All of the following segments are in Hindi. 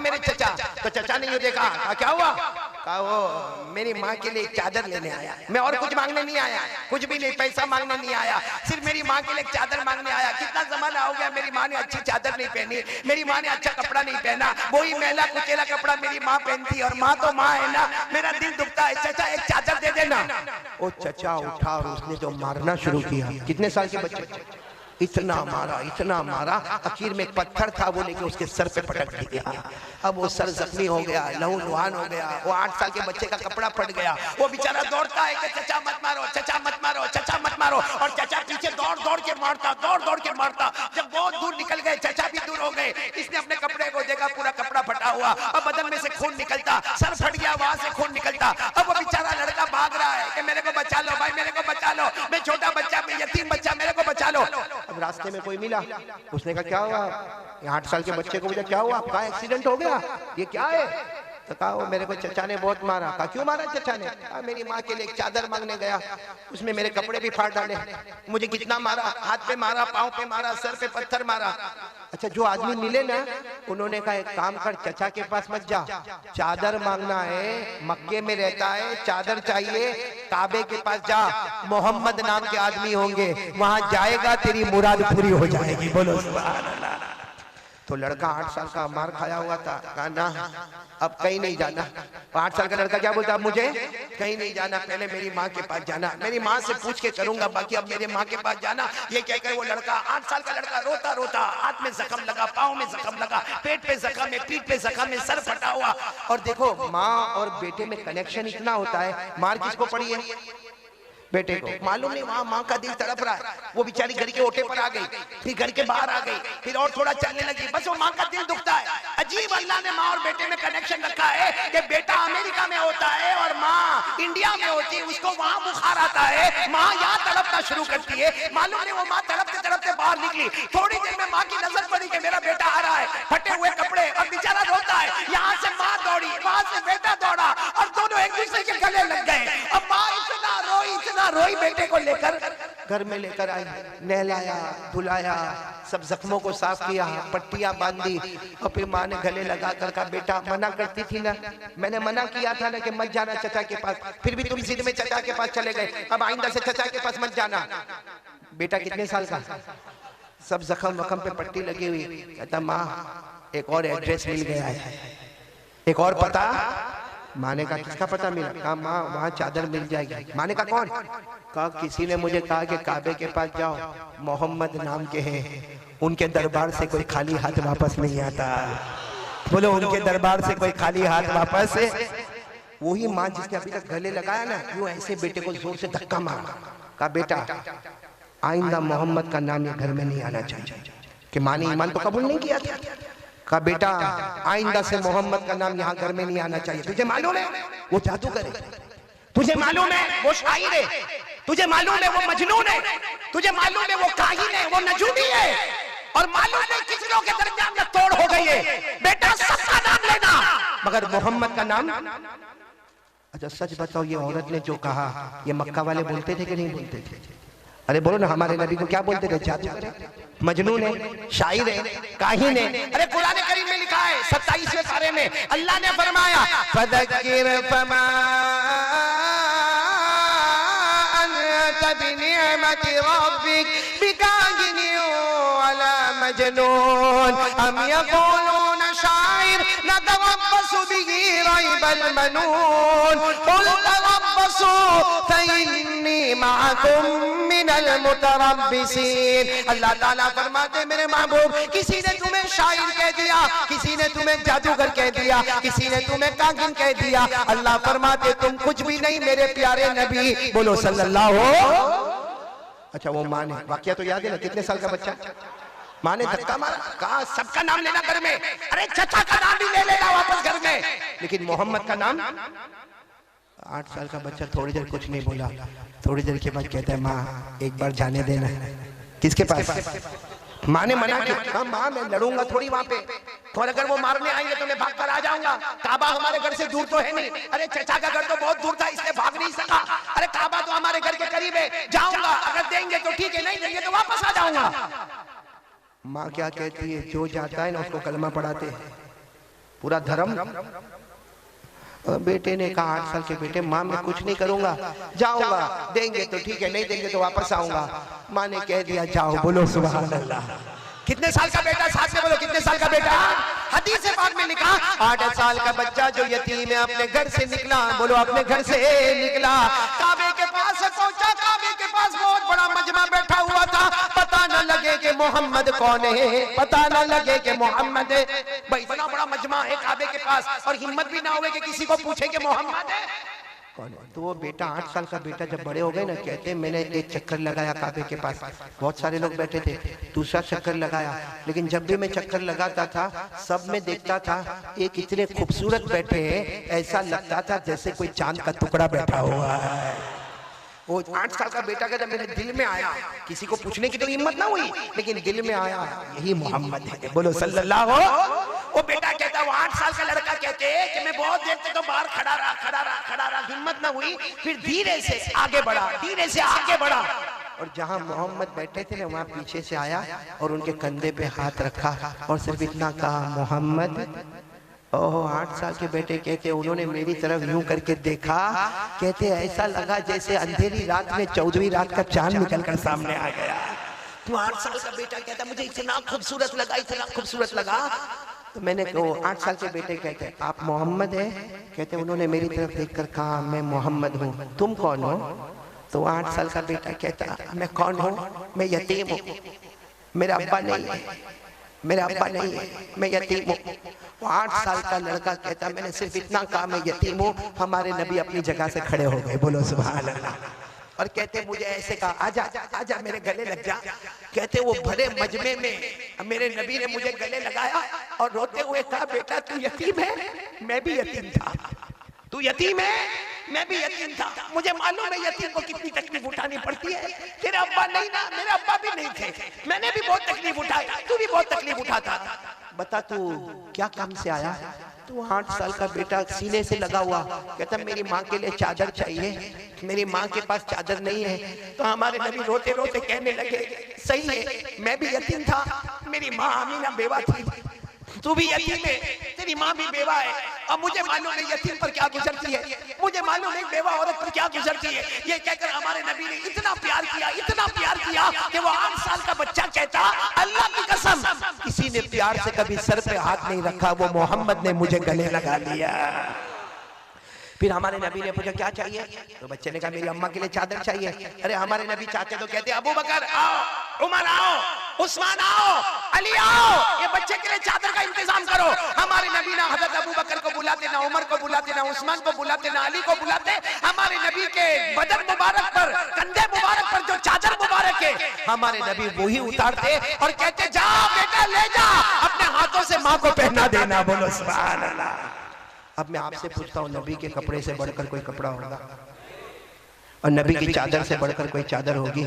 मेरे चचा। तो चचा ने ये देखा, क्या हुआ? कहा वो मेरी माँ के लिए एक चादर लेने आया, मैं और कुछ मांगने नहीं आया, कुछ भी नहीं, पैसा मांगने नहीं आया, सिर्फ मेरी माँ के लिए एक चादर मांगने आया। कितना जमाना हो गया मेरी माँ ने अच्छी चादर नहीं पहनी, मेरी माँ ने अच्छा कपड़ा नहीं पहना, वही मैला कुचेला कपड़ा मेरी माँ पहनती, और माँ तो माँ है ना, मेरा दिल दुखता है, चचा एक चादर दे देना। वो चचा उठा और उसने जो मारना शुरू किया। कितने साल के बच्चे? इतना मारा, आखिर में एक पत्थर था वो लेके उसके सर पे पटक दिया। अब वो सर जख्मी हो गया, लहू लुहान हो गया, वो 8 साल के बच्चे का कपड़ा फट गया। वो बेचारा दौड़ता है कि चचा मत मारो, चचा मत मारो, चचा मत मारो, और चचा पीछे दौड़ दौड़ के मारता। जब बहुत दूर निकल गए, चचा भी दूर हो गए, इसने अपने कपड़े को देखा, पूरा कपड़ा फटा हुआ, अब बदन में से खून निकलता, सर फट गया, वहां से खून निकलता। अब वो बेचारा लड़का भाग रहा है कि मेरे को बचा लो भाई, मेरे को बचा लो, मैं छोटा बच्चा, मैं यतीम बच्चा, मेरे को बचा लो। अब रास्ते में कोई मिला, उसने कहा क्या हुआ? 8 साल के बच्चे को पूछा क्या हुआ? आपका एक्सीडेंट हो गया, ये क्या है? तो कहा वो मेरे को चचा ने बहुत मारा। कहा क्यों मारा चचा ने? कहा मेरी माँ के लिए एक चादर मांगने गया, उसमें मेरे कपड़े भी फाड़ डाले, मुझे कितना मारा, हाथ पे मारा, पाँव पे मारा, सर पे पत्थर मारा। अच्छा, जो आदमी मिले ना, उन्होंने कहा एक काम कर, चचा के पास मत जा, चादर मांगना है, मक्के में रहता है, चादर चाहिए, काबे के पास जा, मोहम्मद नाम के आदमी होंगे, वहां जाएगा तेरी मुराद पूरी हो जाएगी। बोलो सुभान अल्लाह। तो लड़का 8 साल का मार खाया हुआ था, कहा ना अब कहीं नहीं जाना। 8 साल का लड़का क्या बोलता? अब मुझे कहीं नहीं जाना, पहले मेरी माँ के पास जाना, मेरी माँ से पूछ के करूंगा, बाकी अब मेरे माँ के पास जाना। ये कहकर वो लड़का, 8 साल का लड़का रोता रोता, हाथ में जख्म लगा, पाँव में जख्म लगा, पेट पे जख्म है, पीठ पे जख्म है, सर फटा हुआ। और देखो माँ और बेटे में कनेक्शन इतना होता है। मार किसको पड़ी है? बेटे को। मालूम नहीं वहां माँ का दिल तड़प रहा है, वो बेचारी घर के ओटे पर आ गई, फिर घर के बाहर आ गई, फिर और थोड़ा चलने लगी, बस वो माँ का दिल दुखता है। अजीब अल्लाह ने माँ और बेटे में कनेक्शन रखा है कि बेटा अमेरिका में होता है और माँ इंडिया में होती है, उसको वहां बुखार आता है, माँ यहाँ तड़पना शुरू करती है। मालूम नहीं वो माँ तड़पते तड़पते बाहर निकली, थोड़ी देर में माँ की नजर पड़ी कि मेरा बेटा आ रहा है, फटे हुए कपड़े, और बेचारा रोता है। यहाँ से माँ दौड़ी, वहां से बेटा दौड़ा, और दोनों एक दूसरे के गले लग गए। अब माँ इतना रोई, बेटे को लेकर घर में लेकर आई, नहलाया, धुलाया, सब जख्मों को साफ किया, पट्टियां बांधी, और फिर माँ ने गले लगा कर कहा बेटा मना करती थी ना, मैंने मना किया था ना कि मत जाना चचा के पास, फिर भी तुम जिद में चचा के पास चले गए, अब आइंदा से चचा के पास मत जाना। बेटा कितने साल का? सब जख्म वख्म पे पट्टी लगी हुई। कहता माँ एक और एड्रेस मिल गया है, एक और पता। माँ ने कहा किसका पता मिला? कहा माँ वहाँ चादर मिल जाएगी। माँ ने कहा कौन? कहा किसी ने मुझे कहा कि काबे के पास जाओ, मोहम्मद नाम के हैं, उनके दरबार से कोई खाली हाथ वापस नहीं आता। बोलो उनके दरबार से कोई खाली हाथ वापस। वही माँ जिसने अभी तक गले लगाया ना, वो ऐसे बेटे को जोर से धक्का मारा। कहा बेटा आइंदा मोहम्मद का नाम ये घर में नहीं आना चाहिए। कि माँ ने ईमान तो कबूल नहीं किया था। कहा बेटा आइंदा से मोहम्मद का नाम यहाँ घर में नहीं आना चाहिए। तुझे मालूम है वो जादूगर है, तुझे मालूम है वो शायर है, तुझे मालूम है वो मजनून है, तुझे मालूम है वो काहिन है, वो नजूमी है, और मालूम है किस लोग के दरमियान में तोड़ हो गई है। बेटा सबका नाम लेना मगर मोहम्मद का नाम। अच्छा सच बताओ, ये औरत ने जो कहा ये मक्का वाले बोलते थे कि नहीं बोलते थे? अरे बोलो ना, हमारे नबी को क्या बोलते थे? जादूगर है, मजनून है, शायर है, काहिन है। अरे कुरान करीम में लिखा है 27वें पारे में अल्लाह ने फरमाया फज़क्किर फमा अनत बिनिअमति रब्बिक बिकाहिन वला मजनून अम यक़ूलून शाइर नतरब्बसु बिही रैबल मनून कुल तरब्बसू फइन्नी मअकुम मिनल मुतरब्बिसीन। अल्लाह ताला फरमाते मेरे महबूब, किसी ने तुम्हें शायर कह दिया, किसी ने तुम्हें जादूगर कह दिया, किसी ने तुम्हें कागिन कह दिया, अल्लाह फरमाते तुम कुछ भी नहीं मेरे प्यारे नबी। बोलो सल्लल्लाहु। अच्छा वो माँ ने, वाकया तो याद है ना, कितने साल का बच्चा? माँ ने धक्का मारा, कहा सबका नाम लेना घर में, अरे चचा का नाम भी ले लेना वापस घर में, लेकिन मोहम्मद का नाम। 8 साल का बच्चा थोड़ी देर कुछ नहीं बोला, थोड़ी देर के बाद कहता है माँ एक बार जाने देना। किसके पास? माँ ने मना किया। हाँ माँ मैं लड़ूंगा थोड़ी वहां पे, और अगर वो मारने आएंगे तो मैं भाग कर आ जाऊंगा, काबा हमारे घर से दूर तो है नहीं। अरे चचा का घर तो बहुत दूर था इसलिए भाग नहीं सका, अरे काबा तो हमारे घर के करीब है, जाऊंगा, अगर देंगे तो ठीक है, नहीं देंगे तो वापस आ जाऊंगा। माँ क्या कहती है, जो जाता है ना उसको कलमा पढ़ाते हैं, पूरा धर्म। बेटे ने कहा 8 साल के बेटे, माँ मैं कुछ नहीं करूंगा, जाऊंगा, देंगे तो ठीक है, नहीं देंगे तो वापस आऊंगा। माँ ने कह दिया जाओ। बोलो सुभान अल्लाह। कितने साल का बेटा? साथ में बोलो, कितने साल का बेटा? हदीस पाक में लिखा 8 साल का बच्चा जो यतीम है अपने घर से निकला, बोलो अपने घर से निकला, काबे के पास पहुंचा। काबे के पास बहुत बड़ा मजमा बैठा हुआ था, पता न लगे कि मोहम्मद कौन है, पता न लगे कि मोहम्मद है। भाई इतना बड़ा मजमा है काबे के पास और हिम्मत भी ना हुए कि किसी को पूछे कि मोहम्मद है कौन है। तो वो बेटा 8 साल का बेटा जब बड़े हो गए ना, कहते मैंने एक चक्कर लगाया काबे के पास, बहुत सारे लोग बैठे थे, दूसरा चक्कर लगाया, लेकिन जब भी मैं चक्कर लगाता था सब में देखता था एक इतने खूबसूरत बैठे हैं, ऐसा लगता था जैसे कोई चांद का टुकड़ा बैठा हुआ है। वो 8 साल का बेटा कहता मेरे दिल में आया, किसी को पूछने की तो हिम्मत ना हुई, लेकिन दिल में आया यही मोहम्मद है। बोलो सल्लल्लाहु। वो बेटा कहता, वो 8 साल का लड़का कहते कि मैं बहुत देर तक तो बाहर खड़ा रहा, हिम्मत ना हुई, फिर धीरे से आगे बढ़ा, और जहां मोहम्मद बैठे थे ना वहां पीछे से आया और उनके कंधे पे हाथ रखा और सिर्फ इतना कहा मोहम्मद। ओह 8 साल के बेटे कहते उन्होंने मेरी तरफ यूं करके देखा, कहते ऐसा लगा जैसे अंधेरी रात में 14वीं रात का चांद निकलकर सामने आ गया। तो 8 साल का बेटा कहता मुझे इतना खूबसूरत लगा। तो मैंने कहा 8 साल के बेटे कहते आप मोहम्मद है? कहते उन्होंने मेरी तरफ देखकर कहा मैं मोहम्मद हूँ, तुम कौन हो? तो 8 साल का बेटा कहता मैं कौन हूँ? मैं यतीम हूँ, मेरा अब्बा नहीं है, मैं यतीम हूँ। वो 8 साल का लड़का कहता मैंने सिर्फ इतना कहा मैं यतीम हूँ, हमारे नबी अपनी जगह से खड़े हो गए। बोलो सुभान अल्लाह। और कहते मुझे ऐसे कहा आजा मेरे गले लग जा। कहते वो भरे मजमे में मेरे नबी ने मुझे गले लगाया और रोते हुए कहा बेटा तू यतीम है? मैं भी यतीम था। तू यतीम है? मैं भी यतीम था। मुझे मालूम है यतीम को कितनी तकलीफ उठानी पड़ती है। तेरे अब्बा नहीं ना, मेरे अब्बा भी नहीं थे, मैंने भी बहुत तकलीफ उठाई, तू भी बहुत तकलीफ उठाता। बता तू क्या काम से आया? तो 8 साल का बेटा सीने से लगा हुआ कहता मेरी माँ के लिए चादर चाहिए, मेरी माँ के पास चादर नहीं है। तो हमारे नबी रोते रोते कहने लगे सही है, मैं भी यतीम था, मेरी माँ आमीना बेवा थी, तू भी यतीम है, तेरी माँ भी बेवा है। अब मुझे मालूम है यतीम पर क्या गुजरती है, मुझे मालूम है बेवा औरत पर क्या गुजरती है। ये कहकर हमारे नबी ने इतना प्यार किया कि वो 8 साल का बच्चा कहता अल्लाह की कसम किसी ने प्यार से कभी सर पे हाथ नहीं रखा, वो मोहम्मद ने मुझे गले लगा लिया। फिर हमारे नबी ने पूछा क्या चाहिए? तो बच्चे ने कहा मेरी अम्मा के लिए चादर चाहिए। अरे हमारे नबी चाहते तो कहते अबू बकर आओ, उमर आओ, उस्मान आओ, अली आओ, ये बच्चे के लिए चादर का इंतजाम करो। हमारे नबी ना हजरत अबू बकर को बुलाते, ना उमर को बुलाते, ना उस्मान को बुलाते, ना अली को बुलाते। हमारे नबी के बदन मुबारक पर, कंधे मुबारक पर जो चादर मुबारक है हमारे नबी वही उतारते और कहते जा बेटा ले जा, अपने हाथों से माँ को पहना देना। बोलो सुभान अल्लाह। अब मैं आपसे पूछता हूँ नबी के कपड़े से बढ़कर कोई कपड़ा होगा और नबी की चादर से बढ़कर कोई चादर होगी?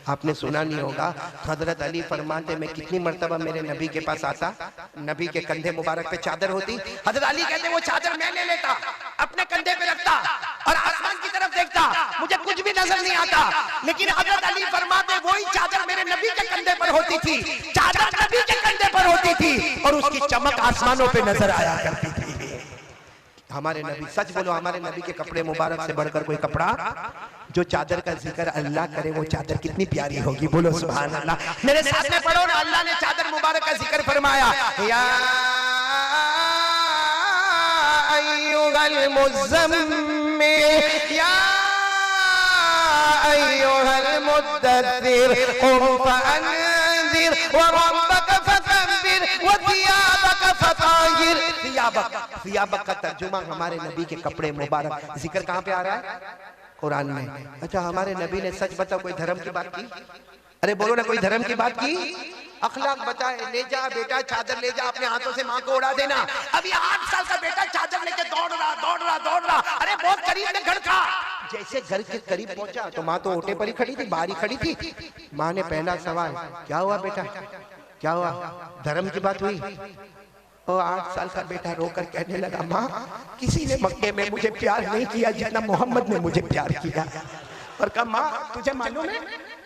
आपने सुना नहीं होगा। हजरत अली फरमाते मैं कितनी मर्तबा मेरे नबी के पास आता, नबी के कंधे मुबारक पे चादर होती, हजरत अली कहते वो चादर मैं ले लेता, अपने कंधे पे रखता और आसमान की तरफ देखता, मुझे कुछ भी नजर नहीं आता। लेकिन हजरत अली फरमाते वही चादर मेरे नबी के कंधे पर होती थी, चादर नबी के कंधे पर होती थी और उसकी चमक आसमानों पे नजर आया करती थी। हमारे नबी, सच बोलो, हमारे नबी के कपड़े मुबारक से बढ़कर कोई कपड़ा? जो चादर का जिक्र अल्लाह करे वो चादर कितनी प्यारी होगी। बोलो सुभान अल्लाह। मेरे साथ में पढ़ो ना, अल्लाह ने चादर मुबारक का जिक्र फरमाया या अय्युहल मुज़म्मिल या अय्युहल मुद्दस्सिर क़ुम फ़अन्ज़िर व रब्बक फकब्बिर व थियाबक फताहिर। थियाबक का तर्जुमा हमारे नबी के कपड़े मुबारक। जिक्र कहाँ पे आ रहा है? कुरान में। अच्छा हमारे नबी ने सच बताओ कोई धर्म की बात की? अरे बोलो ना, कोई धर्म की बात की? अखलाक बताए, ले जा बेटा चादर ले जा, अपने हाथों से माँ को उड़ा देना। अभी 8 साल का बेटा चादर लेके दौड़ रहा। अरे बहुत करीब में घर था, जैसे घर के करीब पहुंचा तो माँ तो ओटे पर ही खड़ी थी, बाहर ही खड़ी थी। माँ ने पहला सवाल क्या हुआ बेटा, क्या हुआ? धर्म की बात हुई? और 8 साल का बेटा रोकर कहने लगा माँ किसी ने मक्के में मुझे प्यार नहीं किया जितना मोहम्मद ने मुझे प्यार किया। और कहा माँ तुझे मालूम है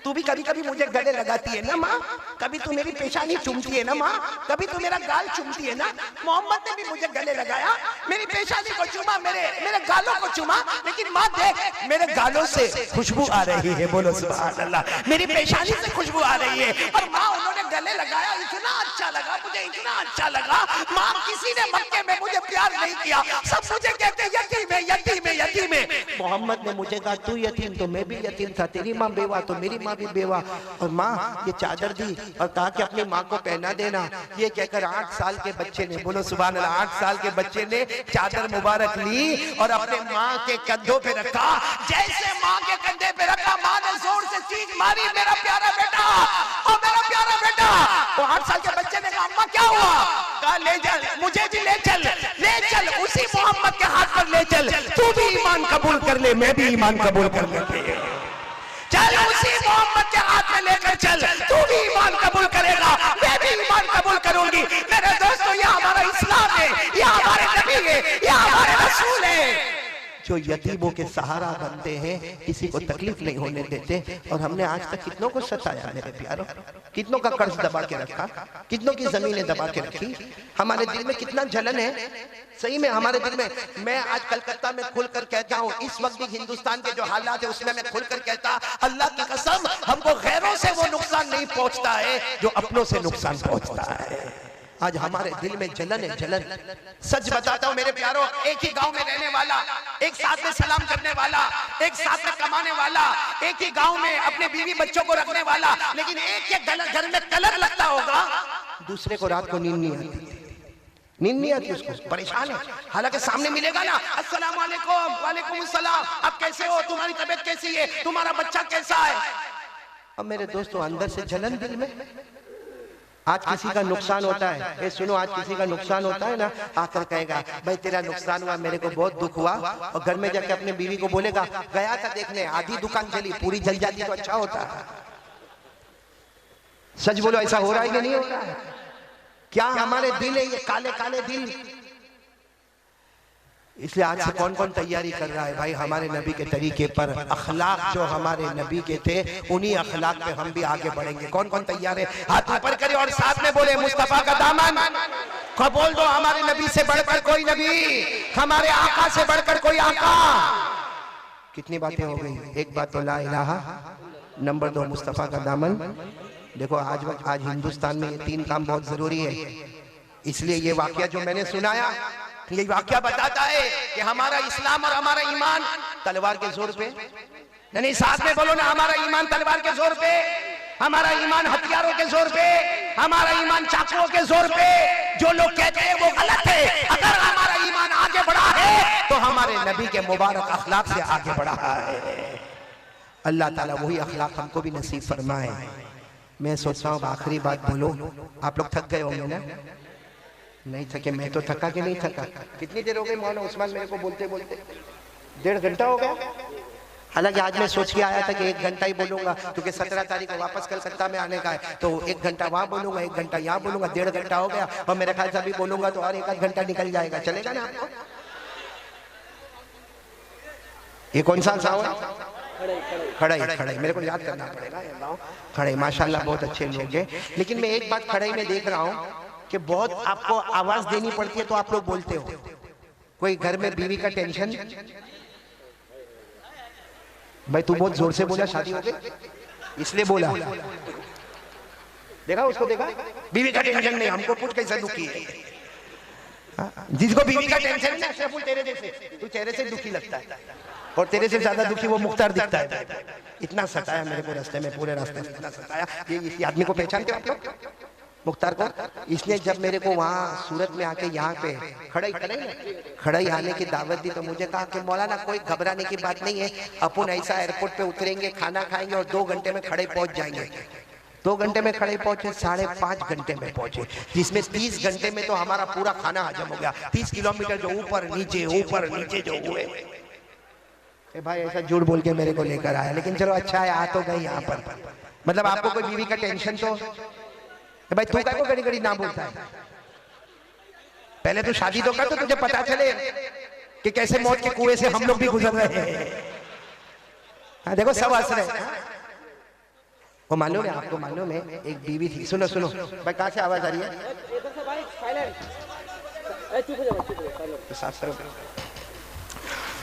तू भी कभी कभी मुझे गले लगाती है ना माँ, कभी तू मेरी पेशानी चूमती है ना माँ, कभी तू मेरा गाल चूमती है ना। मोहम्मद ने भी मुझे गले लगाया, मेरी पेशानी को चूमा, मेरे गालों को चूमा, लेकिन माँ देख मेरे गालों से खुशबू आ रही है, बोलो सुभान अल्लाह, मेरी पेशानी से खुशबू आ रही है। और माँ उन्होंने गले लगाया, इतना अच्छा लगा मुझे, इतना अच्छा लगा। माँ किसी ने मक्के में मुझे प्यार नहीं किया, सब मुझे कहते यतीम है, यतीम है, यतीम है। मोहम्मद ने मुझे कहा तू यतीम तो मैं भी यतीम था, तेरी माँ बेवा तो मेरी माँ भी बेवा। और माँ ये चादर दी और कहा कि अपनी माँ को पहना देना। ये कहकर 8 साल के बच्चे ने, बोलो सुभान अल्लाह, 8 साल के बच्चे ने चादर मुबारक ली और अपने माँ के कंधों पे रखा। जैसे माँ के कंधे पे रखा, माँ ने जोर से चीख मारी, मेरा प्यारा बेटा, और मेरा प्यारा बेटा। तो 8 साल के बच्चे ने कहा अम्मा क्या हुआ? कहा ले चल, मुझे भी ले चल, ले चल, उसी मोहम्मद के हाथ पर ले चल, तू भी ईमान कबूल कर ले, मैं भी ईमान कबूल कर लेते हैं। चल उसी मोहम्मद के हाथ में लेकर चल, तू भी ईमान कबूल करेगा, मैं भी ईमान कबूल करूंगी। मेरे दोस्तों ये हमारा इस्लाम है, ये हमारे नबी है, ये हमारे रसूल है, जो यतीमों के सहारा बनते हैं, किसी को तकलीफ नहीं होने देते। और हमने आज तक कितनों को सताया मेरे प्यारों, कितनों का कर्ज दबा के रखा, कितनों की जमीनें दबा के रखी। हमारे दिल में कितना जलन है, सही में हमारे दिल में। मैं आज कलकत्ता में खुलकर कहता हूँ, इस वक्त भी हिंदुस्तान के जो हालात है उसमें मैं खुलकर कहता, अल्लाह की कसम हमको गैरों से वो नुकसान नहीं पहुंचता है जो अपनों से नुकसान पहुंचता है। आज हमारे दिल में जलन है, जलन। सच बताता हूँ मेरे प्यारों, एक ही गांव में रहने वाला, एक साथ में सलाम करने वाला, एक साथ में कमाने वाला, एक ही गांव में अपने बीवी बच्चों को रखने वाला, लेकिन एक के घर में कलर लगता होगा, दूसरे को रात को नींद नहीं आती, नींद नहीं आती, उसको परेशान है। हालांकि सामने मिलेगा ना, अस्सलाम वालेकुम, वालेकुम अस्सलाम, आप कैसे हो, तुम्हारी तबीयत कैसी है, तुम्हारा बच्चा कैसा है। अब मेरे दोस्तों अंदर से जलन दिल में। आज किसी का नुकसान होता है, ये सुनो, आज किसी का नुकसान होता है ना, आकर कहेगा भाई तेरा नुकसान हुआ, मेरे को बहुत दुख हुआ, और घर में जाके अपने बीवी को बोलेगा गया था देखने, आधी दुकान जली, पूरी जल जाती तो अच्छा होता। सच बोलो, ऐसा हो रहा है कि नहीं हो रहा है? क्या हमारे दिल है ये काले काले दिल? इसलिए आज से कौन कौन तैयारी कर रहा है भाई हमारे नबी के तरीके पर, अखलाक जो हमारे नबी के थे उन्हीं अखलाक पे हम भी आगे बढ़ेंगे। कौन कौन तैयार है? हाथ ऊपर करें और साथ में बोले मुस्तफा का दामन। बोल दो हमारे नबी से बढ़कर कोई नबी, हमारे आका से बढ़कर कोई आका। कितनी बातें हो गई, एक बात तो ला इलाहा, नंबर 2 मुस्तफा का दामन। देखो आज हिंदुस्तान में ये 3 काम बहुत जरूरी है। इसलिए ये वाकया जो मैंने सुनाया, ये वाकया बताता है कि हमारा इस्लाम और हमारा ईमान तलवार के जोर पे नहीं, साथ में बोलो ना, हमारा ईमान तलवार के जोर पे, हमारा ईमान हथियारों के जोर पे, हमारा ईमान चाकुओं के जोर पे। जो लोग कहते हैं वो गलत है। अगर हमारा ईमान आगे बढ़ा है तो हमारे नबी के मुबारक अखलाक से आगे बढ़ा है। अल्लाह ताला वही अखलाक हमको भी नसीब फरमाए। मैं सोचता हूँ आखिरी बात बोलो, आप लोग थक गए होंगे ना? नहीं थके? मैं तो थका कि नहीं थका? कितनी देर हो गई मौलाना उस्मान मेरे को बोलते बोलते? 1.5 घंटा हो गया। हालांकि आज मैं सोच के आया था कि 1 घंटा ही बोलूंगा, क्योंकि 17 तारीख को वापस कलकत्ता में आने का है, तो 1 घंटा वहां बोलूंगा, 1 घंटा यहाँ बोलूंगा, 1.5 घंटा हो गया। और मेरे ख्याल से अभी बोलूंगा तो और 1 घंटा निकल जाएगा। चलेगा ना आपको? ये कौन सा साउंड? खड़ाई, खड़ाई मेरे को याद करना पड़ेगा। खड़ाई माशाल्लाह बहुत अच्छे लोग हैं, लेकिन मैं एक बात खड़ाई में देख रहा हूँ कि बहुत आपको आवाज देनी पड़ती है तो आप लोग बोलते हो। कोई घर में बीवी का टेंशन, भाई तू बहुत जोर से बोला, शादी हो गई इसलिए बोला। देखा उसको, देखा बीवी का टेंशन नहीं, हमको पूछ कैसा दुखी है। जिसको बीवी का टेंशन है ना, अशरफुल तेरे जैसे, तू चेहरे से दुखी लगता है, और तेरे से ज्यादा दुखी वो मुख्तार दिखता है। इतना सताया मेरे को रास्ते में, पूरे रास्ते में इतना सताया। ये इस आदमी को पहचानते हो आप लोग, मुख्तार को? इसने जब मेरे को वहाँ सूरत में आके यहाँ पे खड़ाई आने की दावत दी तो मुझे कहा कि मौलाना कोई घबराने की बात नहीं है, अपन ऐसा एयरपोर्ट पे उतरेंगे, खाना खाएंगे और 2 घंटे में खड़ाई पहुंच जाएंगे। 2 घंटे में खड़ाई पहुंचे, 5.5 घंटे में पहुंचे, जिसमें 30 घंटे में तो हमारा पूरा खाना हजम हो गया। 30 किलोमीटर जो ऊपर नीचे जो हुए। भाई ऐसा झूठ बोल के मेरे को लेकर आया, लेकिन चलो अच्छा है, आ तो गई यहाँ पर। मतलब आपको कोई बीवी का टेंशन तो भाई तू क्या को घड़ी घड़ी ना बोलता है? पहले तो शादी तो कर, तो तुझे पता चले कि कैसे मौत के कुएं से हम लोग भी गुजर रहे हैं। देखो सब हंस रहे हैं। वो मालूम है आपको, मालूम है एक बीवी थी, सुनो सुनो भाई, कहाँ से आवाज आ रही है?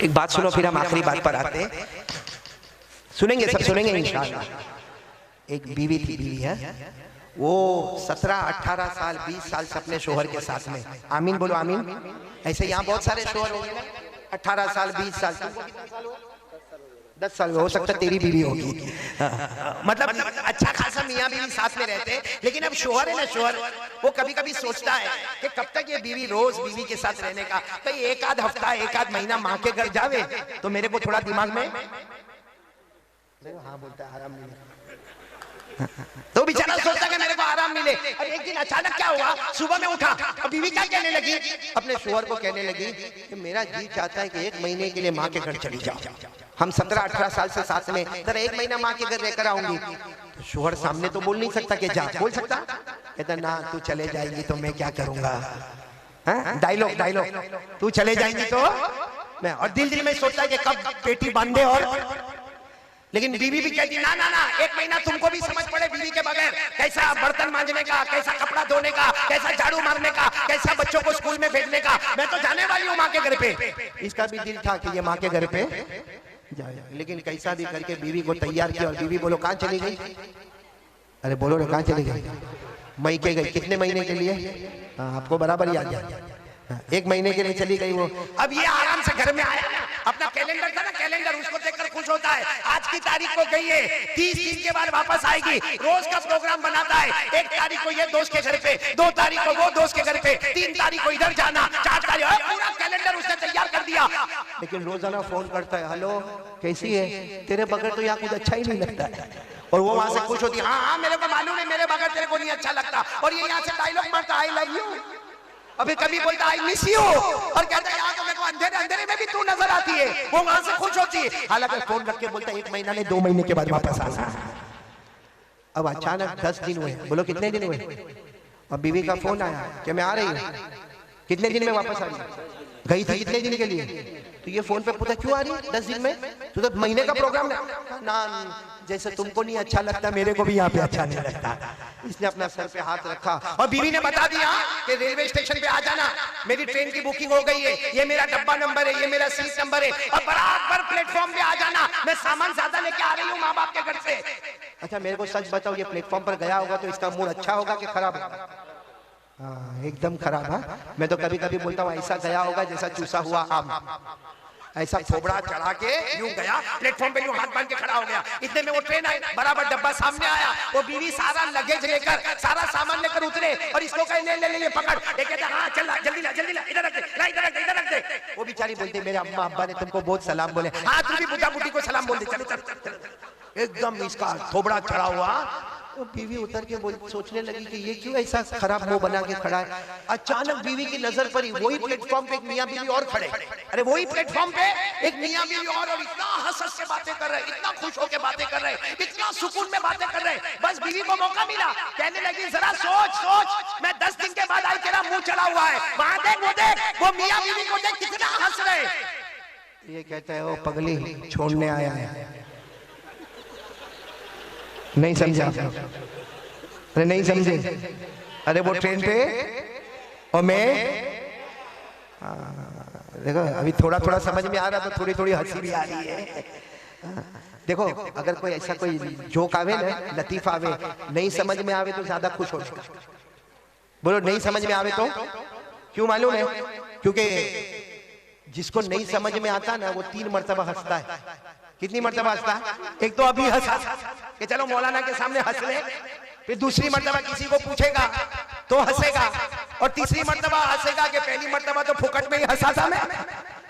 एक बात सुनो, फिर हम आखिरी बात पर आते हैं, सुनेंगे सब सुनेंगे इंशाअल्लाह। एक बीवी थी, बीवी है, वो 17, 18 साल 20 साल से अपने शोहर के साथ में, आमीन बोलो आमीन। ऐसे यहाँ बहुत सारे शोहर होंगे, 18 साल 20 साल, 10 साल हो सकता है तेरी बीवी होगी। मतलब अच्छा खासा मियाँ बीवी साथ में रहते हैं, लेकिन अब शोहर है ना, शोहर वो कभी कभी सोचता है कि कब तक ये बीवी रोज बीवी के साथ रहने का, कहीं एक आध हफ्ता एक आध महीना माँ के घर जावे तो मेरे को थोड़ा दिमाग में, हाँ बोलता है आराम मिले, तो बेचारा सोचता है कि मेरे को आराम मिले। और एक दिन अचानक क्या हुआ, सुबह में उठा और बीवी क्या कहने लगी, अपने शोहर को कहने लगी कि मेरा जी चाहता है कि 1 महीने के लिए माँ के घर चली जाओ, हम 17-18 साल से साथ में, तेरा 1 महीना माँ के घर रहकर आऊंगी। तो शोहर सामने तो बोल नहीं सकता कि जा, बोल सकता? कहता ना तू चले जाएगी तो मैं क्या करूंगा, डायलॉग डायलॉग, तू चले जाएंगी तो मैं, और दिल दिल में सोचता है कि कब पेटी बांधे, और लेकिन बीवी भी कहती ना ना ना, 1 महीना तुमको भी समझ पड़े बीवी के बगैर, कैसा बर्तन मांजने का, कैसा कपड़ा धोने का, कैसा झाड़ू मारने का, कैसा बच्चों को स्कूल में भेजने का, मैं तो जाने वाली हूँ माँ के घर पे। इसका भी दिल था कि ये माँ के घर पे जाए, लेकिन कैसा भी करके बीवी को तैयार किया, और बीवी बोलो कहाँ चली गई, अरे बोलो ना कहाँ चली गई, मई के गई, कितने महीने के लिए, आपको बराबर याद है, 1 महीने के लिए चली गई वो। अब ये आराम से घर में आया, अपना कैलेंडर था ना, कैलेंडर उसको देखकर खुश होता है, आज की तारीख को गई है, 30 दिन के बाद वापस आएगी, रोज का प्रोग्राम बनाता है, 1 तारीख को ये दोस्त के घर पे, 2 तारीख को वो दोस्त के घर पे, 3 तारीख को इधर जाना, 4 तारीख, पूरा कैलेंडर उसने तैयार कर दिया। लेकिन रोजाना फोन करता है, हेलो कैसी है, तेरे बगैर तो यहाँ कुछ अच्छा ही नहीं लगता है, और वो वहां से खुश होती है, हाँ हाँ मेरे को मालूम है मेरे बगैर तेरे को नहीं अच्छा लगता, और ये यहाँ से डायलॉग मारता आई लव यू, अभी कभी बोलता आई मिस यू, और कहता है यहाँ तो मेरे को अंधेरे अंधेरे में भी तू नजर आती है, वो वहां से खुश होती है। हालांकि फोन रख के बोलता है 1 महीना नहीं 2 महीने के बाद वापस आना। अब अचानक 10 दिन हुए, बोलो कितने दिन हुए, अब बीवी का फोन आया कि मैं आ रही हूँ, कितने दिन में वापस आ रही, गई थी कितने दिन के लिए, तो ये फोन पे पूछा क्यों आ रही है 10 दिन में, तो महीने का प्रोग्राम ना, जैसे तुमको नहीं अच्छा लगता मेरे को भी यहाँ पे अच्छा नहीं लगता। इसने अपना सर पे हाथ रखा और बीवी ने बता दिया कि रेलवे स्टेशन पे आ जाना, मेरी ट्रेन की बुकिंग हो गई है, ये मेरा डब्बा नंबर है, ये मेरा सीट नंबर है, और बराबर प्लेटफॉर्म पे आ जाना, मैं सामान ज्यादा लेके आ रही हूँ माँ बाप के घर से। अच्छा मेरे को सच बताओ, ये प्लेटफॉर्म पर गया होगा तो इसका मूड अच्छा होगा कि खराब होगा? हाँ एकदम खराब है। मैं तो कभी कभी बोलता हूँ ऐसा गया होगा जैसा चूसा हुआ आम, ऐसा फोबड़ा चढ़ा के यूं गया, प्लेटफॉर्म पे यूं हाथ बांध के खड़ा हो गया। इतने में वो ट्रेन आई, बराबर डब्बा सामने आया, वो बीवी सारा लगेज लेकर, सारा सामान लेकर उतरे, और इसको कहे ले ले ले पकड़, एक कहता हाँ चल जल्दी ला इधर रख दे, इधर रख दे, इधर रख दे। वो बेचारी बोलती मेरे अम्मा अब्बा ने तुमको बहुत सलाम बोले, हाँ तू भी बुढ़ा बुढ़ी को सलाम बोल दे, चलो चल। एकदम इसका थोबड़ा चढ़ा हुआ, तो बीवी उतर के सोचने लगी कि ये क्यों ऐसा खराब मुंह बना के खड़ा है। अचानक बीवी की नजर पड़ी, वही प्लेटफॉर्म पे एक मियां बीवी और खड़े, अरे वही प्लेटफॉर्म पे एक मियां बीवी और इतना हंस हंस के बातें कर रहे, इतना खुश होकर बातें कर रहे, इतना सुकून में बातें कर रहे। बस बीवी को मौका मिला, कहने लगी जरा सोच सोच, मैं 10 दिन के बाद आई, तेरा मुंह चढ़ा हुआ है, वहां देख, वो मियां बीवी को देख कितना हंस रहे। ये कहता है वो पगली छोड़ने आया है, नहीं समझा, अरे नहीं समझे, अरे वो ट्रेन पे और मैं, देखो अभी थोड़ा थोड़ा समझ में आ रहा, तो थोड़ी थोड़ी हंसी भी आ रही है। देखो अगर कोई ऐसा कोई जोक आवे ना, लतीफ आवे, नहीं समझ में आवे तो ज्यादा खुश हो जाएगा। बोलो नहीं समझ में आवे तो क्यों मालूम है? क्योंकि जिसको नहीं समझ में आता ना वो 3 मरतबा हंसता है। कितनी मरतबा हंसता है? एक तो अभी हंसा कि चलो मौलाना के सामने हंस ले, फिर दूसरी मरतबा किसी को पूछेगा तो हंसेगा, और तीसरी मरतबा हंसेगा कि पहली मरतबा तो फुकट में ही हंसा था मैं,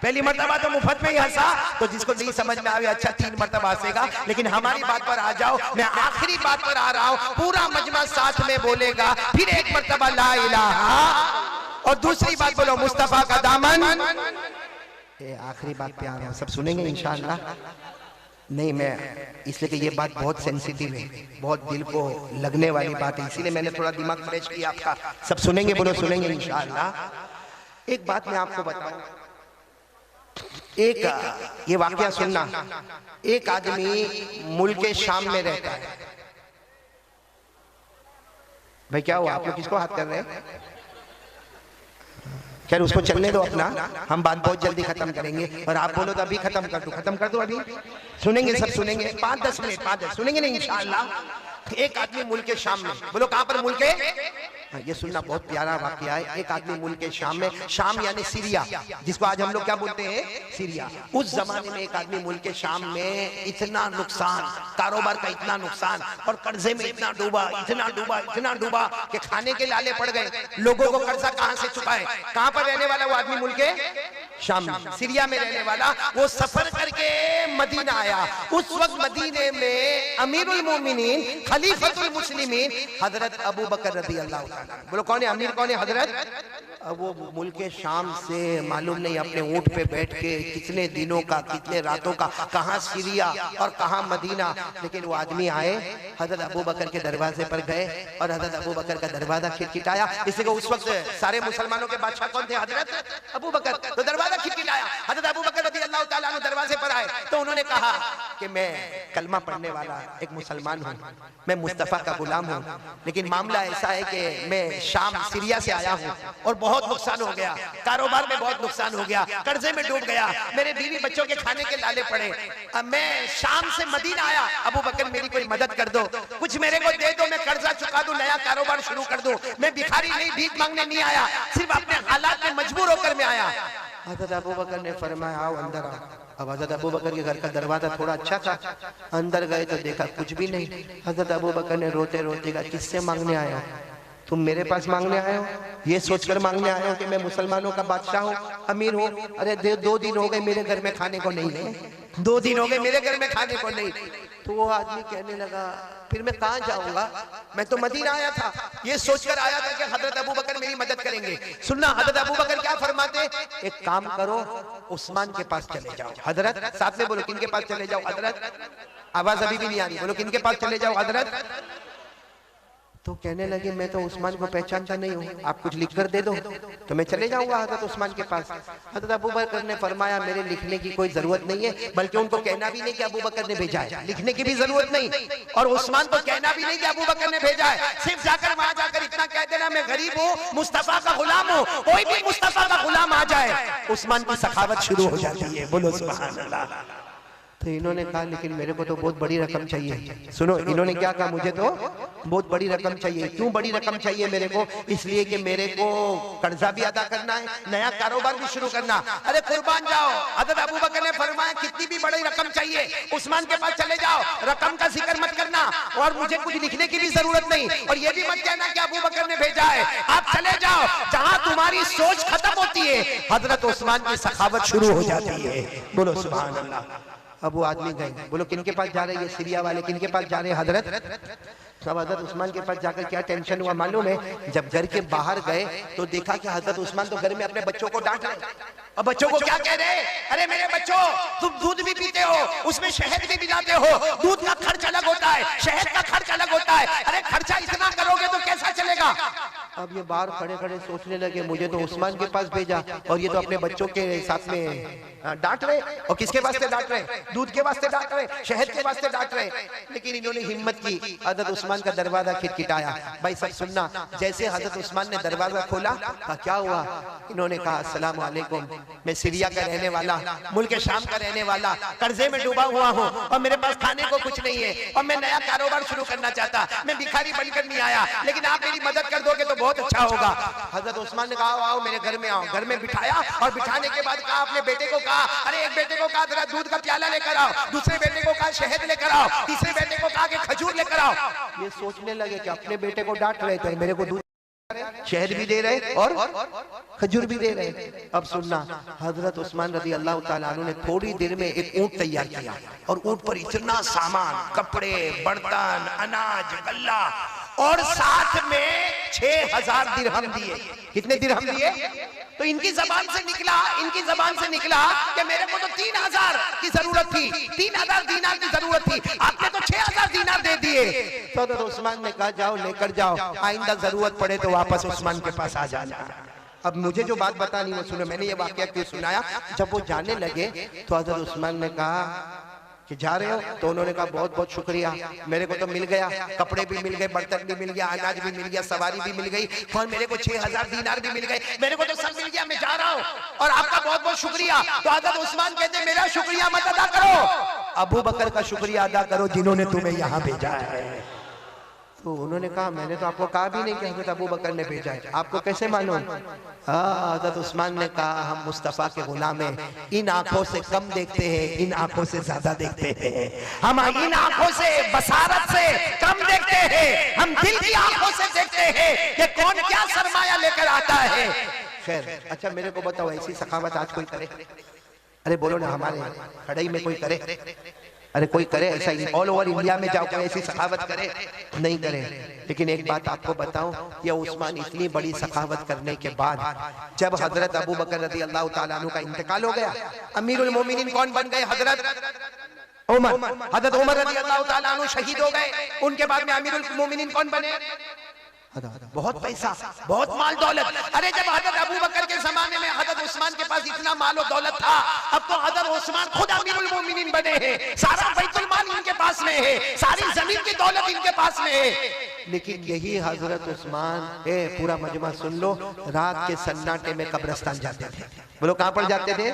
पहली मरतबा तो मुफ्त में ही हंसा। तो जिसको नहीं समझ में आवे अच्छा 3 मरतबा हंसेगा। लेकिन हमारी बात पर आ जाओ, मैं आखिरी बात पर आ रहा हूँ, पूरा मजमा साथ में बोलेगा, फिर 1 मरतबा ला इलाहा, और दूसरी बात बोलो मुस्तफा का दामन। ये आखिरी बात पे आ रहा हूँ, सब सुनेंगे इंशाअल्लाह। नहीं मैं इसलिए कि ये बात बहुत सेंसिटिव है, बहुत दिल को लगने वाली बात है, इसीलिए मैंने थोड़ा दिमाग फ्रेश किया आपका। सब सुनेंगे, बोलो सुनेंगे इंशाअल्लाह। एक बात मैं आपको बताऊं, एक ये वाकया सुनना। एक आदमी मुल्क शाम में रहता है, भाई क्या हुआ, आप लोग किसको हाथ कर रहे हैं? खैर उसको चलने दो अपना, हम बात बहुत जल्दी खत्म करेंगे। और आप बोलो तो अभी खत्म कर दो अभी। सुनेंगे, सब सुनेंगे, 5-10 मिनट 5-10 सुनेंगे नहीं इंशाअल्लाह। एक आदमी मुल्क शाम में, बोलो कहां पर मुल्क है? ये सुनना बहुत प्यारा वाकया है। एक आदमी मुल्क शाम में, शाम यानी सीरिया, जिसको आज हम लोग क्या बोलते हैं, सीरिया। उस जमाने में एक आदमी मुल्क शाम में इतना नुकसान, कारोबार का इतना नुकसान और कर्जे में इतना डूबा कि खाने के लाले पड़ गए। लोगों को कर्जा कहां से चुकाए? कहां पर रहने वाला वो आदमी मुल्क शाम में, सीरिया में रहने वाला, वो सफर करके मदीना आया। उस वक्त मदीने में अमीरुल मोमिनीन, खलीफतुल मुस्लिमीन हजरत अबू बकर रज़ी अल्लाह ताला। बोलो कौन है अमीर, कौन है हजरत? अब वो मुल्क शाम से मालूम नहीं अपने ऊंट पे बैठ के कितने दिनों का, कितने रातों का, कहां सीरिया और कहां मदीना। लेकिन वो आदमी आए, हजरत अबू बकर के दरवाजे पर गए और हजरत अबू बकर का दरवाजा खिटखिटाया। इसी को उस वक्त सारे मुसलमानों के बादशाह कौन थे? हजरत अबू बकर। तो दरवाजा खिटखिटाया, हजरत अबू बकर रज़ी अल्लाह ताला अन्हु दरवाजे पर आए तो उन्होंने कहा कि मैं कलमा पढ़ने वाला एक मुसलमान हूँ, मैं मुस्तफा का गुलाम हूँ, लेकिन मामला ऐसा है कि मैं शाम सीरिया से आया हूँ और बहुत नुकसान हो गया, कारोबार में बहुत नुकसान हो गया, कर्जे में डूब गया, मेरे बीवी बच्चों के खाने के लाले पड़े। अब मैं शाम से मदीना आया, अबू बकर मेरी कोई मदद कर दो, कुछ मेरे को दे दो, मैं कर्जा चुका दूं, नया कारोबार शुरू कर दूं। मैं भिखारी नहीं, भीख मांगने नहीं आया, सिर्फ अपने हालात में मजबूर होकर मैं आया। हजरत अबू बकर ने फरमाया आओ अंदर आओ। अब हजरत अबू बकर के घर का दरवाजा थोड़ा अच्छा था, अंदर गए तो देखा कुछ भी नहीं। हजरत अबू बकर ने रोते रोते कहा किससे मांगने आए हो? तुम मेरे पास मांगने आए हो? ये सोचकर मांगने आए हो कि मैं मुसलमानों का बादशाह हूँ, अमीर हूँ? अरे 2 दिन हो गए मेरे घर में खाने को नहीं है, 2 दिन हो गए मेरे घर में खाने को नहीं। तो वो आदमी कहने लगा फिर मैं कहाँ जाऊंगा, मैं तो मदीना आया था, ये सोचकर आया था कि हजरत अबू बकर मेरी मदद करेंगे। सुनना हजरत अबू बकर क्या फरमाते, एक काम करो उस्मान के पास चले जाओ। हजरत साथ में बोलो किनके पास चले जाओ? हजरत, आवाज अभी भी नहीं आ रही, बोलो किनके पास चले जाओ? हजरत। तो कहने लगे मैं तो उस्मान को पहचानता नहीं हूँ, आप कुछ लिख कर दे दो तो मैं चले जाऊंगा हजरत उस्मान के पास। हजरत अबू बकर ने फरमाया मेरे लिखने की कोई जरूरत नहीं है, बल्कि उनको कहना भी नहीं कि अबू बकर ने भेजा है, लिखने की भी जरूरत नहीं, और उस्मान को कहना भी नहीं कि अबू बकर ने भेजा है। सिर्फ जाकर वहां जाकर इतना कह देना मैं गरीब हूँ, मुस्तफा का गुलाम हूँ, कोई भी मुस्तफा का गुलाम आ जाए, उस्मान की सखावत शुरू हो जाती है। बोलो सुभान अल्लाह। तो इन्होंने कहा लेकिन मेरे को तो बहुत बड़ी रकम चाहिए। सुनो इन्होंने क्या कहा, मुझे तो बहुत बड़ी रकम चाहिए। क्यों बड़ी रकम चाहिए मेरे को? इसलिए कि मेरे को कर्जा भी अदा करना है, नया कारोबार भी शुरू करना। अरे कुर्बान जाओ, हजरत अबू बकर ने फरमाया कितनी भी बड़ी रकम चाहिए उस्मान के पास चले जाओ, रकम का जिक्र मत करना और मुझे कुछ लिखने की भी जरूरत नहीं, और ये भी मत कहना कि अबू बकर ने भेजा है। आप चले जाओ, जहां तुम्हारी सोच खत्म होती है हजरत उस्मान की सखावत शुरू हो जाती है। बोलो सुभान अल्लाह। अब वो आदमी गए, बोलो किनके पास जा रहे हैं? ये सीरिया वाले किनके पास जा रहे हैं? हजरत। सब हजरत उस्मान के पास जाकर क्या टेंशन हुआ मालूम है? जब घर के बाहर गए तो देखा कि हजरत उस्मान तो घर में अपने बच्चों को डांट रहे, और बच्चों को क्या कह रहे? अरे मेरे बच्चों तुम दूध भी पीते हो, उसमें शहद भी मिलाते हो, दूध का खर्च अलग होता है, शहद का खर्च अलग होता है, अरे खर्चा इतना करोगे तो कैसा चलेगा? अब ये बाहर खड़े खड़े सोचने लगे मुझे तो उस्मान के पास भेजा और ये तो अपने बच्चों के साथ में डांट रहे, और किसके वास्ते डांट रहे? दूध के वास्ते डांट रहे, शहद के वास्ते डांट रहे। लेकिन इन्होंने हिम्मत की, हजरत उस्मान का दरवाजा खिटखिटाया। भाई सब सुनना, जैसे हजरत उस्मान ने दरवाजा खोला कहा क्या हुआ? इन्होंने कहा अस्सलाम वालेकुम, मैं सीरिया का रहने वाला, मुल्क शाम का रहने वाला, कर्जे में डूबा हुआ हूँ और मेरे पास खाने को कुछ नहीं है और मैं नया कारोबार शुरू करना चाहता, मैं भिखारी बनकर नहीं आया, लेकिन आप मेरी मदद कर दोगे तो बहुत अच्छा होगा। हजरत उस्मान ने कहा आओ मेरे घर में आओ। घर में बिठाया और बिठाने के बाद कहा अपने बेटे को कहा अरे एक बेटे को कहा जरा दूध का प्याला लेकर आओ, दूसरे बेटे को कहा शहद लेकर आओ, तीसरे बेटे को कहा कि खजूर लेकर आओ। ये सोचने लगे कि अपने बेटे को डांट रहे थे, मेरे को दूध शहद भी दे रहे और खजूर भी दे रहे। अब सुनना, हजरत उस्मान रज़ी अल्लाह ताला अन्हु ने थोड़ी देर में एक ऊंट तैयार किया और ऊंट पर इतना सामान, कपड़े, बर्तन, अनाज, गल्ला और साथ में 6000 दिरहम दिए। कितने दिरहम दिए? तो इनकी जबान से निकला कि मेरे को तो 3000 की जरूरत थी, 3000 दीनार की जरूरत थी, आपने तो 6000 दीनार दे दिए। तो हजरत उस्मान ने कहा जाओ लेकर जाओ, आइंदा जरूरत पड़े तो वापस उस्मान के पास आ जाना। अब मुझे जो बात बतानी वो सुनो, मैंने ये वाकया क्यों सुनाया? जब वो जाने लगे तो हजरत उस्मान ने कहा कि जा रहे हो? तो उन्होंने कहा बहुत बहुत शुक्रिया, मेरे को तो मिल गया, कपड़े भी मिल गए, बर्तन भी मिल गया, अनाज भी मिल गया, सवारी भी मिल गई, और मेरे को 6000 दीनार भी मिल गए, मेरे को तो सब मिल गया, मैं जा रहा हूँ और आपका बहुत बहुत शुक्रिया। तो हज़रत उस्मान कहते मेरा शुक्रिया मत अदा करो, अबू बकर का शुक्रिया अदा करो जिन्होंने तुम्हें यहाँ भेजा है। तो उन्होंने कहा मैंने तो आपको कहा भी नहीं कि हज़रत अबू बकर ने भेजा है, आपको कैसे मालूम? हज़रत उस्मान ने कहा हम मुस्तफ़ा के गुलाम हैं, इन आंखों से कम देखते हैं, इन आंखों से ज्यादा देखते हैं, हम इन आंखों से बसारत से कम देखते हैं, हम दिल की आंखों से देखते हैं कि कौन क्या सरमाया लेकर आता है। खैर अच्छा मेरे को बताओ ऐसी सखावत आज कोई करे? अरे बोलो ना, हमारे खड़ई में कोई करे? अरे कोई करे ऐसा? ऑल ओवर इंडिया में जाओ कोई ऐसी सखावत करे? नहीं करे। लेकिन एक बात आपको बताऊं, ये उस्मान इतनी बड़ी सखावत करने के बाद जब हजरत अबू बकर रज़ी अल्लाह ताला अन्हु का इंतकाल हो गया, अमीरुल मोमिनीन कौन बन गए? हजरत उमर। हजरत उमर रज़ी अल्लाह ताला अन्हु शहीद हो गए, उनके बाद में अमीरुल मोमिनीन कौन बने? बहुत पैसा, बहुत माल दौलत। अरे जब हजरत अबू बकर के जमाने में हजरत उस्मान के पास इतना माल और दौलत था, अब तो हजरत उस्मान खुद अमीरुल मोमिनीन बने हैं, सारा बैतुल माल इनके पास में है, सारी जमीन की दौलत इनके पास में है। लेकिन यही हजरत उस्मान है, पूरा मजमा सुन लो, रात के सन्नाटे में कब्रिस्तान जाते थे। बोलो कहां पर जाते थे?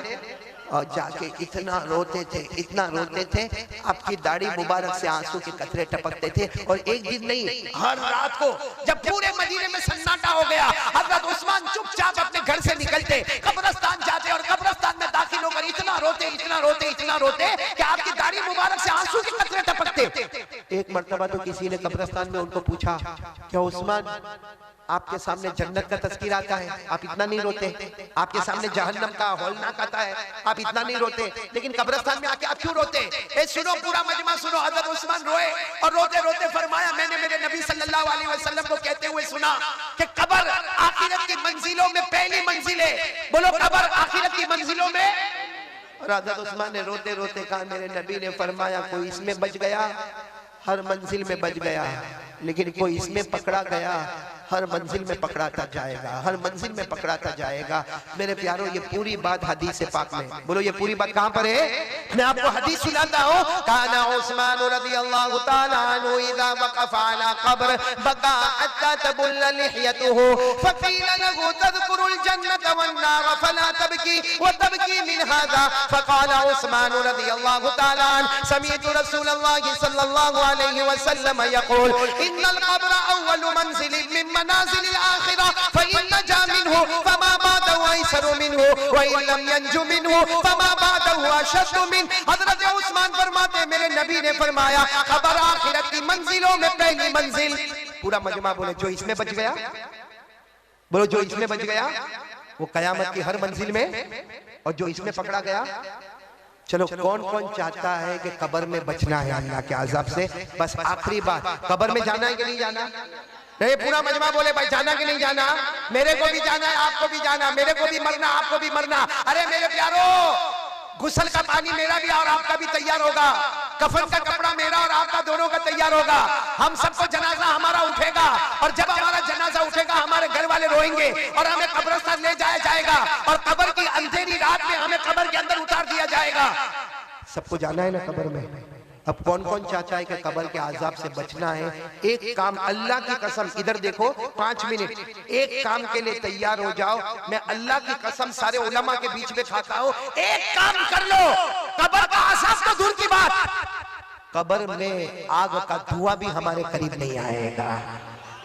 और जाके इतना रोते थे, इतना रोते थे, आपकी दाढ़ी मुबारक से आंसू के कतरे टपकते थे। और एक दिन नहीं, हर रात को जब पूरे मदीने में सन्नाटा हो गया, हजरत उस्मान चुपचाप अपने घर से निकलते, कब्रिस्तान जाते और कब्रिस्तान में दाखिल होकर इतना रोते, इतना रोते, इतना रोते कि आपकी दाढ़ी मुबारक से आंसू के कतरे टपकते। एक मर्तबा तो किसी ने कब्रिस्तान में उनको पूछा, क्या उस्मान आपके सामने जन्नत का तज़किरा आता है, आप इतना नहीं रोते? आपके सामने जहन्नम का हौलनाक आता है, आप इतना नहीं रोते, लेकिन कब्रिस्तान में आके आप क्यों रोते? ए सुनो, पूरा मजमा सुनो। हज़रत उस्मान रोए और रोते रोते फरमाया, मैंने मेरे नबी सल्लल्लाहु अलैहि वसल्लम को कहते हुए सुना कि कब्र आखिरत की मंजिलों में पहली मंजिल है। बोलो कब्र आखिरत की मंजिलों में। और हज़रत उस्मान ने रोते रोते कहा, मेरे नबी ने फरमाया कोई इसमें बच गया, हर मंजिल में बच गया, लेकिन कोई इसमें पकड़ा गया, हर मंजिल में पकड़ाता जाएगा, हर मंजिल में पकड़ाता जाएगा। मेरे प्यारों, ये पूरी बात हदीस पाक में, बोलो ये पूरी बात कहां पर है? मैं आपको हदीस सुनाता हूं। काना उस्मान रज़ियल्लाहु ताला अन्हु इज़ा वक़फ़ अला क़ब्र बका हत्ता तबुल्ल लिहयतुहु फक़ील लहु तज़कुरुल जन्नत वन नार फला तबकी व तबकी मिन हाज़ा फ़क़ाल उस्मान रज़ियल्लाहु ताला अन्हु समिअतु रसूलल्लाहि सल्लल्लाहु अलैहि वसल्लम यक़ूल इन्नल क़ब्र अव्वलु मंज़िलिन मिन मनाज़िल आखिरा फ़इन नजा मिन्हु फमा बादहु अयसरु मिन्हु व इन लम यंजु मिन्हु फमा बादहु अशद्दु मिन। हज़रत उस्मान फरमाते, मेरे नबी ने फरमाया क़ब्र आखिरत की मंजिलों में पहली मंजिल। पूरा मजमा बोले जो इसमें बच गया, बोलो जो इसमें बच गया वो कयामत की हर मंजिल में, और जो इसमें पकड़ा गया। चलो कौन कौन चाहता है कि कब्र में बचना है अल्लाह के अज़ाब से? बस आखिरी बात, कब्र में जाना है कि नहीं जाना? नहीं, पूरा मजमा बोले भाई जाना कि नहीं जाना? मेरे को भी जाना है, आपको भी जाना, मेरे को भी मरना, आपको भी मरना। अरे मेरे प्यारो, गुस्ल का पानी मेरा भी और आपका भी तैयार होगा, कफन का कपड़ा मेरा और आपका दोनों का तैयार होगा, हम सबको जनाजा हमारा उठेगा, और जब हमारा जनाजा उठेगा हमारे घर वाले रोएंगे और हमें कब्रिस्तान ले जाया जाएगा, और कब्र की अंधेरी रात में हमें कब्र के अंदर उतार दिया जाएगा। सबको जाना है ना कब्र में? अब कौन कौन चाहता है कि कब्र के आजाब से बचना है? एक काम, अल्लाह की कसम, इधर देखो 5 मिनट, एक काम के लिए तैयार हो जाओ। मैं अल्लाह की कसम सारे उलमा के बीच में खाता हूं, एक काम कर लो, कब्र का आजाब तो दूर की बात, कब्र में आग का धुआं भी हमारे करीब नहीं आएगा।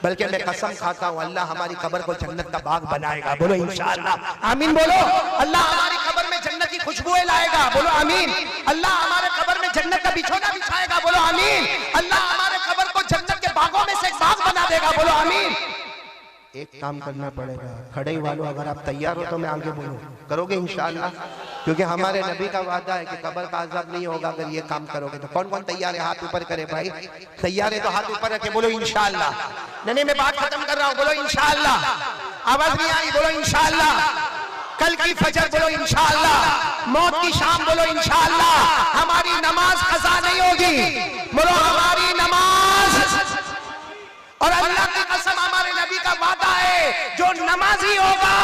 बल्कि मैं कसम खाता हूं अल्लाह हमारी कब्र को जन्नत का बाग बनाएगा। बोलो इंशाअल्लाह, आमीन बोलो। अल्लाह हमारी कब्र में जन्नत की खुशबुएं लाएगा। बोलो आमीन। अल्लाह हमारे कब्र में जन्नत का बिछोना बिछाएगा। बोलो आमीन। अल्लाह हमारे कब्र को जन्नत के बागों में से एक बाग बना देगा। बोलो आमीन। एक काम करना पड़ेगा, खड़े वालों अगर आप तैयार हो तो मैं आगे बोलूं, करोगे इंशाअल्लाह? क्योंकि हमारे नबी का वादा है कि कब्र का अज़ाब नहीं होगा अगर ये काम करोगे। तो कौन कौन तैयार है? हाथ ऊपर करे भाई। तैयार है तो हाथ ऊपर रखे, बोलो इंशाअल्लाह। नहीं, मैं बात खत्म कर रहा हूं, बोलो इंशाअल्लाह। आवाज नहीं आई, बोलो इंशाअल्लाह। कल की फजर बोलो इंशाअल्लाह। मौत की शाम बोलो इंशाअल्लाह। हमारी नमाज कज़ा नहीं होगी, बोलो हमारी नमाज। और अल्लाह की कसम हमारे नबी का वादा है, जो नमाजी होगा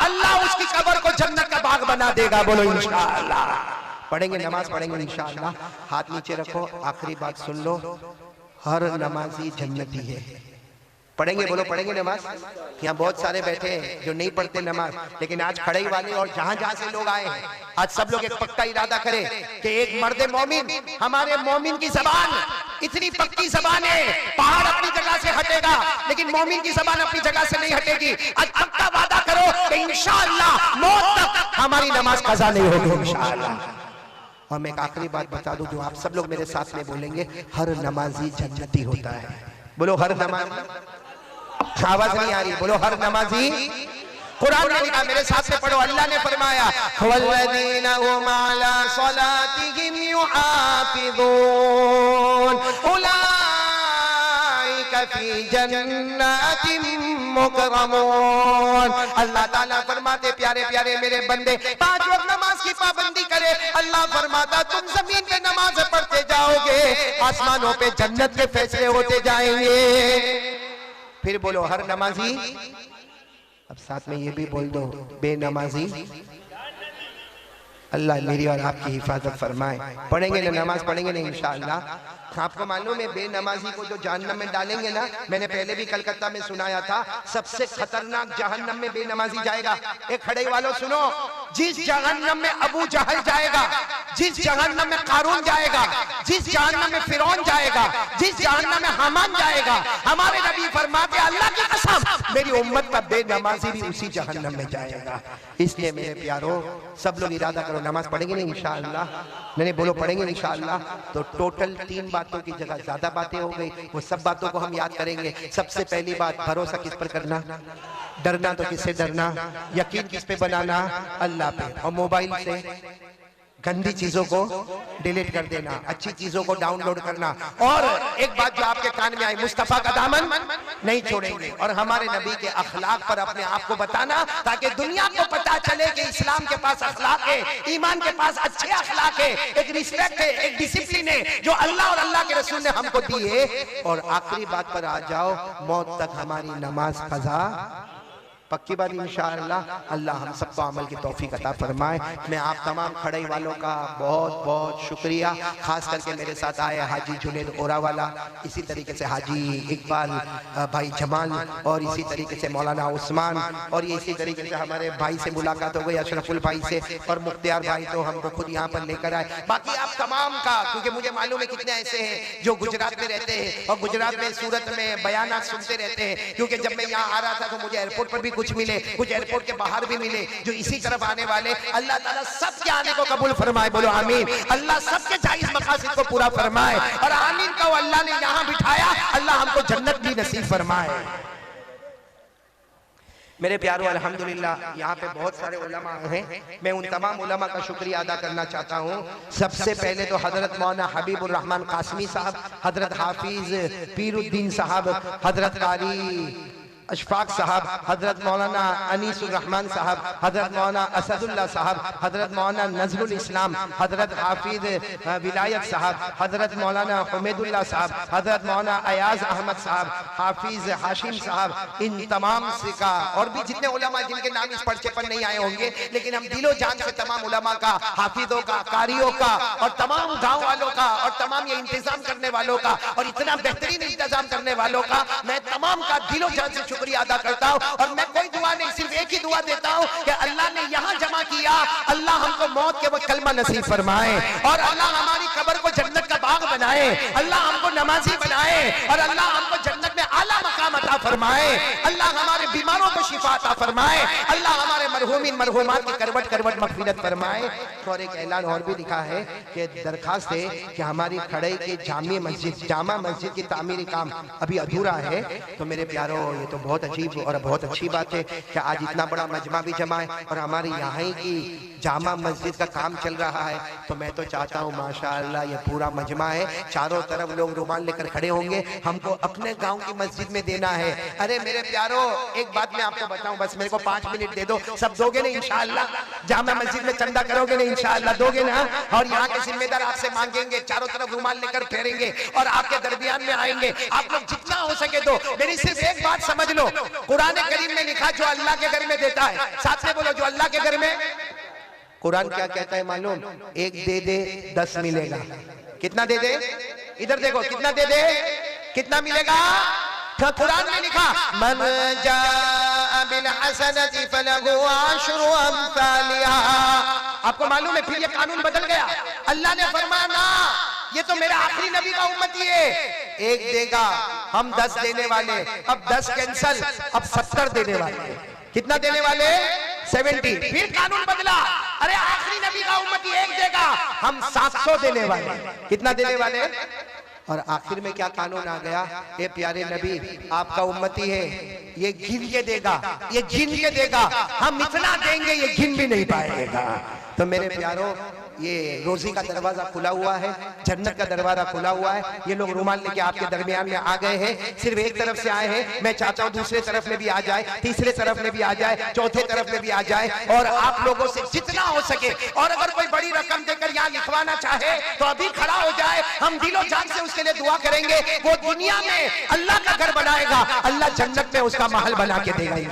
अल्लाह उसकी कब्र को जन्नत का बाग बना देगा। बोलो इंशाअल्लाह। पढ़ेंगे, नमाज पढ़ेंगे इंशाअल्लाह। हाथ नीचे रखो, आखिरी बात सुन लो, हर नमाजी जन्नती है। पढ़ेंगे, बोलो पढ़ेंगे नमाज। यहाँ बहुत सारे बैठे हैं जो नहीं पढ़ते नमाज, लेकिन आज खड़े वाले और जहां जहां से लोग आए हैं, आज सब लोग एक पक्का इरादा करें कि एक मर्द मोमिन, हमारे मोमिन की जबान इतनी पक्की जबान है, पहाड़ अपनी जगह से हटेगा लेकिन मोमिन की जबान अपनी जगह से नहीं हटेगी। आज पक्का वादा करो कि इंशाअल्लाह मौत तक हमारी नमाज कज़ा नहीं होगी इंशाअल्लाह। और मैं एक आखिरी बात बता दूं जो आप सब लोग मेरे साथ में बोलेंगे, हर नमाजी जन्नती होता है। बोलो हर नमाजी, आवाज नहीं आ रही, बोलो हर नमाजी। कुरान ने लिखा, मेरे साथ में पढ़ो, अल्लाह ने फरमाया वल्लज़ीना हुम अला सलातिहिम युहाफ़िज़ून उलाइका फी जन्नातिम मुकरमून। अल्लाह ताला फरमाते, प्यारे प्यारे मेरे बंदे, 5 वक्त नमाज की पाबंदी करे। अल्लाह फरमाता तुम जमीन पे नमाज पढ़ते जाओगे, आसमानों पे जन्नत के फैसले होते जाएंगे। फिर बोलो हर नमाजी, अब साथ में ये भी बोल दो बेनमाजी। अल्लाह मेरी और आपकी हिफाजत फरमाए। पढ़ेंगे ना नमाज, पढ़ेंगे ना इंशाअल्लाह। आपको मालूम है बेनमाजी को जो जहन्नम में डालेंगे ना, मैंने पहले भी कलकत्ता में सुनाया था, सबसे खतरनाक जहन्नम में बेनमाजी जाएगा। एक खड़े वालों सुनो, जिस जहन्नम में अबू जहल जाएगा, जिस जहन्नम में कारून जाएगा, जिस जहन्नम में फिरौन जाएगा, जिस जहन्नम में हामान जाएगा, हमारे नबी फरमाते अल्लाह की कसम मेरी उम्मत का बेनमाजी भी उसी जहन्नम में जाएगा। इसलिए मेरे प्यारो सब लोग इरादा करो, नमाज पढ़ेंगे नहीं इंशाअल्लाह। नहीं बोलो पढ़ेंगे इंशाअल्लाह। तो टोटल 3 बातों की जगह ज्यादा बातें हो गई, वो सब बातों को हम याद करेंगे। सबसे पहली बात, भरोसा किस पर करना, डरना तो किससे डरना, यकीन किस पे बनाना, अल्लाह पे। और मोबाइल से गंदी चीजों को डिलीट कर देना, अच्छी चीजों को डाउनलोड करना। और एक बात जो आपके कान में आई, मुस्तफा का दामन नहीं छोड़ेंगे और हमारे नबी के अखलाक पर अपने आप को बताना, ताकि दुनिया को पता चले कि इस्लाम के पास अखलाक है, ईमान के पास अच्छे अखलाक है, एक रिस्पेक्ट है, एक डिसिप्लिन है जो अल्लाह और अल्लाह के रसूल ने हमको दी है। और आखिरी बात पर आ जाओ, मौत तक हमारी नमाज कज़ा पक्की बात इंशाअल्लाह। अल्लाह हम सबको अमल की तौफीक अता फरमाए। मैं आप तमाम खड़े वालों का बहुत बहुत शुक्रिया, खास करके मेरे साथ आए हाजी जुनेद ओरावाला, इसी तरीके से हाजी इकबाल भाई जमाल, और इसी तरीके से मौलाना उस्मान, और ये इसी तरीके से हमारे भाई से मुलाकात हो गई अशरफुल भाई से, और मुख्तियार भाई तो हमको खुद यहाँ पर लेकर आए। बाकी आप तमाम का, क्योंकि मुझे मालूम है कितने ऐसे हैं जो गुजरात में रहते हैं और गुजरात में सूरत में बयानात सुनते रहते हैं, क्योंकि जब मैं यहाँ आ रहा था तो मुझे एयरपोर्ट पर भी कुछ मिले, कुछ एयरपोर्ट के बाहर भी मिले जो इसी तरफ आने वाले। अल्लाह ताला सबके आने को कबूल फरमाए, बोलो आमीन। अल्लाह सबके जायज मकासद को पूरा फरमाए, और आमीन का वो अल्लाह ने यहाँ बिठाया, अल्लाह हमको जन्नत भी नसीब फरमाए। मेरे प्यारों अल्हम्दुलिल्लाह यहाँ पे बहुत सारे उलमा हैं, मैं उन तमाम उलमा का शुक्रिया अदा करना चाहता हूँ। सबसे पहले तो हजरत मौलाना हबीबुर रहमान कासमी साहब, हजरत हाफिज पीरुद्दीन साहब, हजरत कारी अशफाक साहब, हजरत मौलाना अनीसुर रहमान साहब, हजरत मौलाना असदुल्ला साहब, हजरत मौलाना नजरुल इस्लाम, हजरत हाफिज विलायत साहब, हजरत मौलाना हुमैदुल्लाह साहब, हजरत मौलाना अयाज अहमद साहब, हाफिज हाशिम साहब, इन तमाम से का, और भी जितने उलमा जिनके नाम इस पर्चे पर नहीं आए होंगे, लेकिन हम दिलो जान से तमाम उलमा का, हाफिजों का, कारियों का, और तमाम गाँव वालों का, और तमाम ये इंतजाम करने वालों का, और इतना बेहतरीन इंतजाम करने वालों का मैं तमाम का दिलो जान से शुक्रिया अदा करता हूं। और मैं कोई दुआ नहीं, सिर्फ एक ही दुआ देता हूं कि अल्लाह ने यहां जमा किया, अल्लाह हमको मौत के वक्त कलमा नसीब फरमाए, और अल्लाह हमारी कब्र को जन्नत का बाग बनाए, अल्लाह हमको नमाजी बनाए, और अल्लाह हमको जन्नत में आला मकाम अता फरमाए, अल्लाह हमारे बीमारों को शिफा अता फरमाए, अल्लाह हमारे मरहूमिन मरहूमात की करवट करवट मग़फ़िरत फरमाए। और एक ऐलान और भी लिखा है कि दरखास्त है कि हमारी खड़े की जामा मस्जिद की तामीरी काम अभी अधूरा है। तो मेरे प्यारों, ये तो बहुत अजीब और बहुत अच्छी बात है कि आज इतना बड़ा मजमा भी जमा है और हमारी यहाँ की जामा मस्जिद का काम चल रहा है। तो मैं तो चाहता हूँ माशाअल्लाह ये पूरा मजमा है, चारों तरफ लोग रुमाल लेकर खड़े होंगे, हमको अपने गांव की मस्जिद में देना है। अरे मेरे प्यारो, एक बात मैं आपको बताऊं, बस मेरे को 5 मिनट दे दो, सब दोगे ना इंशाअल्लाह? जामा मस्जिद में चंदा करोगे ना इंशाअल्लाह? दोगे ना? और यहाँ के जिम्मेदार आपसे मांगेंगे, चारों तरफ रुमाल लेकर फेरेंगे और आपके दरमियान में आएंगे। आप लोग जितना हो सके दो। मेरी सिर्फ एक बात समझ लो, कुरान करीम में लिखा जो अल्लाह के घर में देता है, साथ में बोलो जो अल्लाह के घर में, कुरान क्या कहता है मालूम? एक दे दे 10 मिलेगा। कितना दे दे? इधर देखो, कितना दे दे कितना मिलेगा? तो कुरान में लिखा मन जाअ बिल हसनति फलहु अशरु अम्सालिहा। आपको मालूम है फिर ये कानून बदल गया। अल्लाह ने फरमाया ना, ये तो मेरा आखिरी नबी का उम्मती है, एक देगा, हम 10 देने वाले, अब 10 कैंसल, अब 70 देने वाले। कितना देने वाले? 70। फिर कानून बदला, अरे आखिरी नबी का उम्मती एक देगा, हम 700 देने वाले। कितना देने वाले? और आखिर में क्या कानून आ गया? ये प्यारे नबी आपका उम्मती है, ये गिन के देगा, ये गिन के देगा, हम इतना देंगे ये गिन भी नहीं पाएगा। तो मेरे प्यारों, ये रोजी का दरवाजा खुला हुआ है, जन्नत का दरवाजा खुला हुआ है। ये लोग रुमाल लेके आपके दरमियान में आ गए हैं, सिर्फ एक तरफ से आए हैं। मैं चाहता हूँ दूसरे तरफ में भी आ जाए, तीसरे तरफ में भी आ जाए, चौथे तरफ में भी आ जाए, और आप लोगों से जितना हो सके, और अगर कोई बड़ी रकम देकर यहाँ लिखवाना चाहे तो अभी खड़ा हो जाए, हम दिलो जान से उसके लिए दुआ करेंगे। वो दुनिया में अल्लाह का घर बनाएगा, अल्लाह जन्नत में उसका महल बना के देगा।